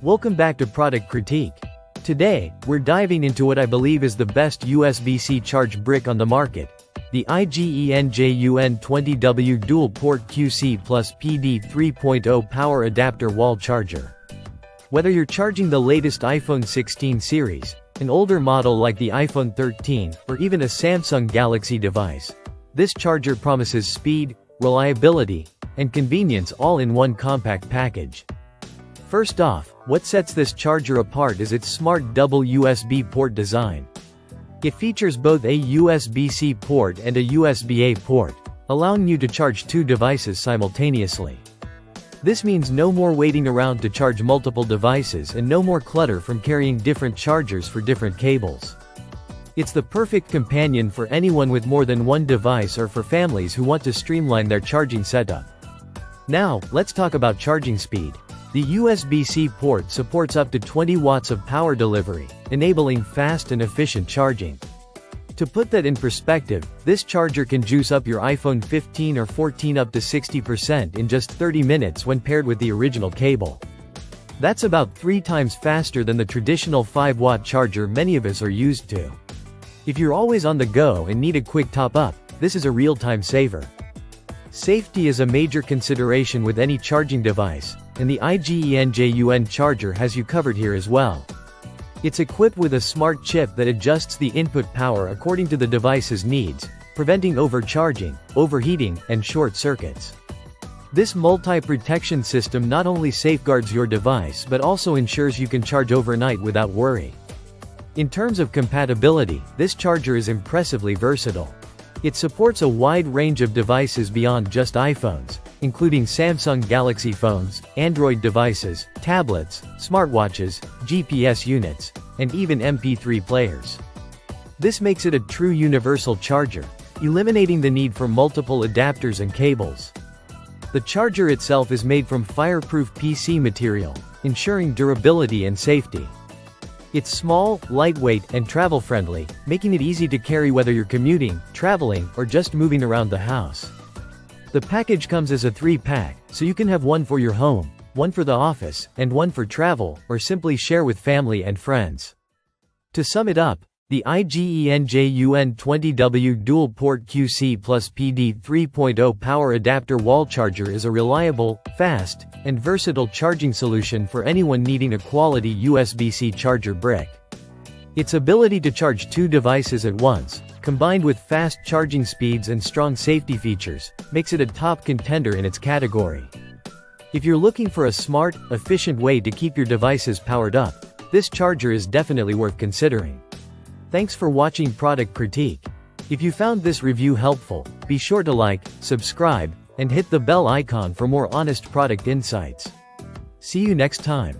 Welcome back to Product Critique. Today, we're diving into what I believe is the best USB-C charge brick on the market, the iGENJUN 20W dual-port QC plus PD 3.0 power adapter wall charger. Whether you're charging the latest iPhone 16 series, an older model like the iPhone 13, or even a Samsung Galaxy device, this charger promises speed, reliability, and convenience all in one compact package. First off, what sets this charger apart is its smart double USB port design. It features both a USB-C port and a USB-A port, allowing you to charge two devices simultaneously. This means no more waiting around to charge multiple devices and no more clutter from carrying different chargers for different cables. It's the perfect companion for anyone with more than one device or for families who want to streamline their charging setup. Now, let's talk about charging speed. The USB-C port supports up to 20 watts of power delivery, enabling fast and efficient charging. To put that in perspective, this charger can juice up your iPhone 15 or 14 up to 60% in just 30 minutes when paired with the original cable. That's about 3 times faster than the traditional 5-watt charger many of us are used to. If you're always on the go and need a quick top-up, this is a real-time saver. Safety is a major consideration with any charging device, and the iGENJUN charger has you covered here as well. It's equipped with a smart chip that adjusts the input power according to the device's needs, preventing overcharging, overheating, and short circuits. This multi-protection system not only safeguards your device but also ensures you can charge overnight without worry. In terms of compatibility, this charger is impressively versatile. It supports a wide range of devices beyond just iPhones, including Samsung Galaxy phones, Android devices, tablets, smartwatches, GPS units, and even MP3 players. This makes it a true universal charger, eliminating the need for multiple adapters and cables. The charger itself is made from fireproof PC material, ensuring durability and safety. It's small, lightweight, and travel-friendly, making it easy to carry whether you're commuting, traveling, or just moving around the house. The package comes as a 3-pack, so you can have one for your home, one for the office, and one for travel, or simply share with family and friends. To sum it up, the iGENJUN 20W dual-port QC plus PD 3.0 power adapter wall charger is a reliable, fast, and versatile charging solution for anyone needing a quality USB-C charger brick. Its ability to charge two devices at once, combined with fast charging speeds and strong safety features, makes it a top contender in its category. If you're looking for a smart, efficient way to keep your devices powered up, this charger is definitely worth considering. Thanks for watching Product Critique. If you found this review helpful, be sure to like, subscribe, and hit the bell icon for more honest product insights. See you next time.